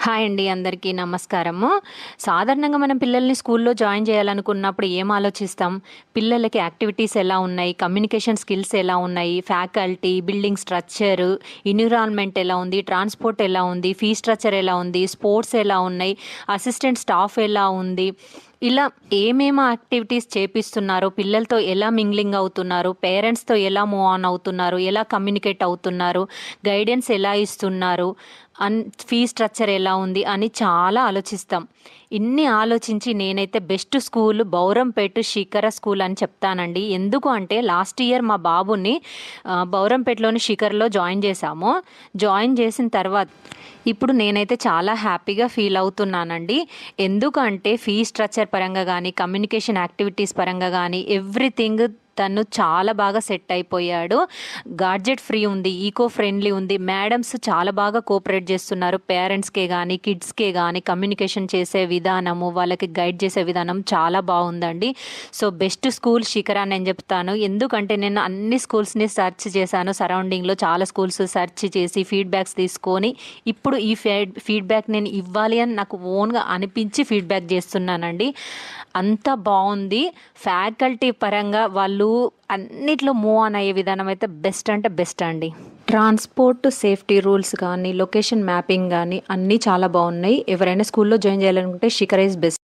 Hi అండి, అందరికీ నమస్కారము. సాధారణంగా మనం పిల్లల్ని స్కూల్లో జాయిన్ చేయాలనుకున్నప్పుడు ఏం ఆలోచిస్తాం? పిల్లలకి యాక్టివిటీస్ ఎలా ఉన్నాయి, కమ్యూనికేషన్ స్కిల్స్ ఎలా ఉన్నాయి, ఫ్యాకల్టీ, బిల్డింగ్ స్ట్రక్చర్, ఎన్విరాన్మెంట్ ఎలా ఉంది, ట్రాన్స్పోర్ట్ ఎలా ఉంది, ఫీ స్ట్రక్చర్ ఎలా ఉంది, స్పోర్ట్స్ ఎలా ఉన్నాయి, అసిస్టెంట్ స్టాఫ్ ఎలా ఉంది, ఇలా ఏమేమి యాక్టివిటీస్ చేపిస్తున్నారు, పిల్లలతో ఎలా మింగ్లింగ్ అవుతున్నారు, పేరెంట్స్తో ఎలా మూవ్ ఆన్ అవుతున్నారు, ఎలా కమ్యూనికేట్ అవుతున్నారు, గైడెన్స్ ఎలా ఇస్తున్నారు, ఫీ స్ట్రక్చర్ ఎలా ఉంది అని చాలా ఆలోచిస్తాం. ఇన్ని ఆలోచించి నేనైతే బెస్ట్ స్కూల్ బౌరంపేట శిఖర స్కూల్ అని చెప్తానండి. ఎందుకు అంటే లాస్ట్ ఇయర్ మా బాబుని బౌరంపేటలోని శిఖర్లో జాయిన్ చేశాము. జాయిన్ చేసిన తర్వాత ఇప్పుడు నేనైతే చాలా హ్యాపీగా ఫీల్ అవుతున్నానండి. ఎందుకంటే ఫీ స్ట్రక్చర్ పరంగా కానీ, కమ్యూనికేషన్ యాక్టివిటీస్ పరంగా కానీ ఎవ్రీథింగ్ తను చాలా బాగా సెట్ అయిపోయాడు. గాడ్జెట్ ఫ్రీ ఉంది, ఈకో ఫ్రెండ్లీ ఉంది. మేడమ్స్ చాలా బాగా కోఆపరేట్ చేస్తున్నారు. పేరెంట్స్కే కానీ, కిడ్స్కే కానీ కమ్యూనికేషన్ చేసే విధానము, వాళ్ళకి గైడ్ చేసే విధానం చాలా బాగుందండి. సో బెస్ట్ స్కూల్ శిఖర నేను చెప్తాను. ఎందుకంటే నేను అన్ని స్కూల్స్ని సెర్చ్ చేశాను, సరౌండింగ్లో చాలా స్కూల్స్ సెర్చ్ చేసి ఫీడ్బ్యాక్స్ తీసుకొని ఇప్పుడు ఈ ఫీడ్బ్యాక్ నేను ఇవ్వాలి అని నాకు ఓన్గా అనిపించి ఫీడ్బ్యాక్ చేస్తున్నానండి. అంత బాగుంది. ఫ్యాకల్టీ పరంగా వాళ్ళు అన్నిట్లో మూవ్ ఆన్ అయ్యే విధానం అయితే బెస్ట్ అంటే బెస్ట్ అండి. ట్రాన్స్పోర్ట్ సేఫ్టీ రూల్స్ కానీ, లొకేషన్ మ్యాపింగ్ కానీ అన్నీ చాలా బాగున్నాయి. ఎవరైనా స్కూల్లో జాయిన్ చేయాలనుకుంటే శిఖర్ ఈజ్ బెస్ట్.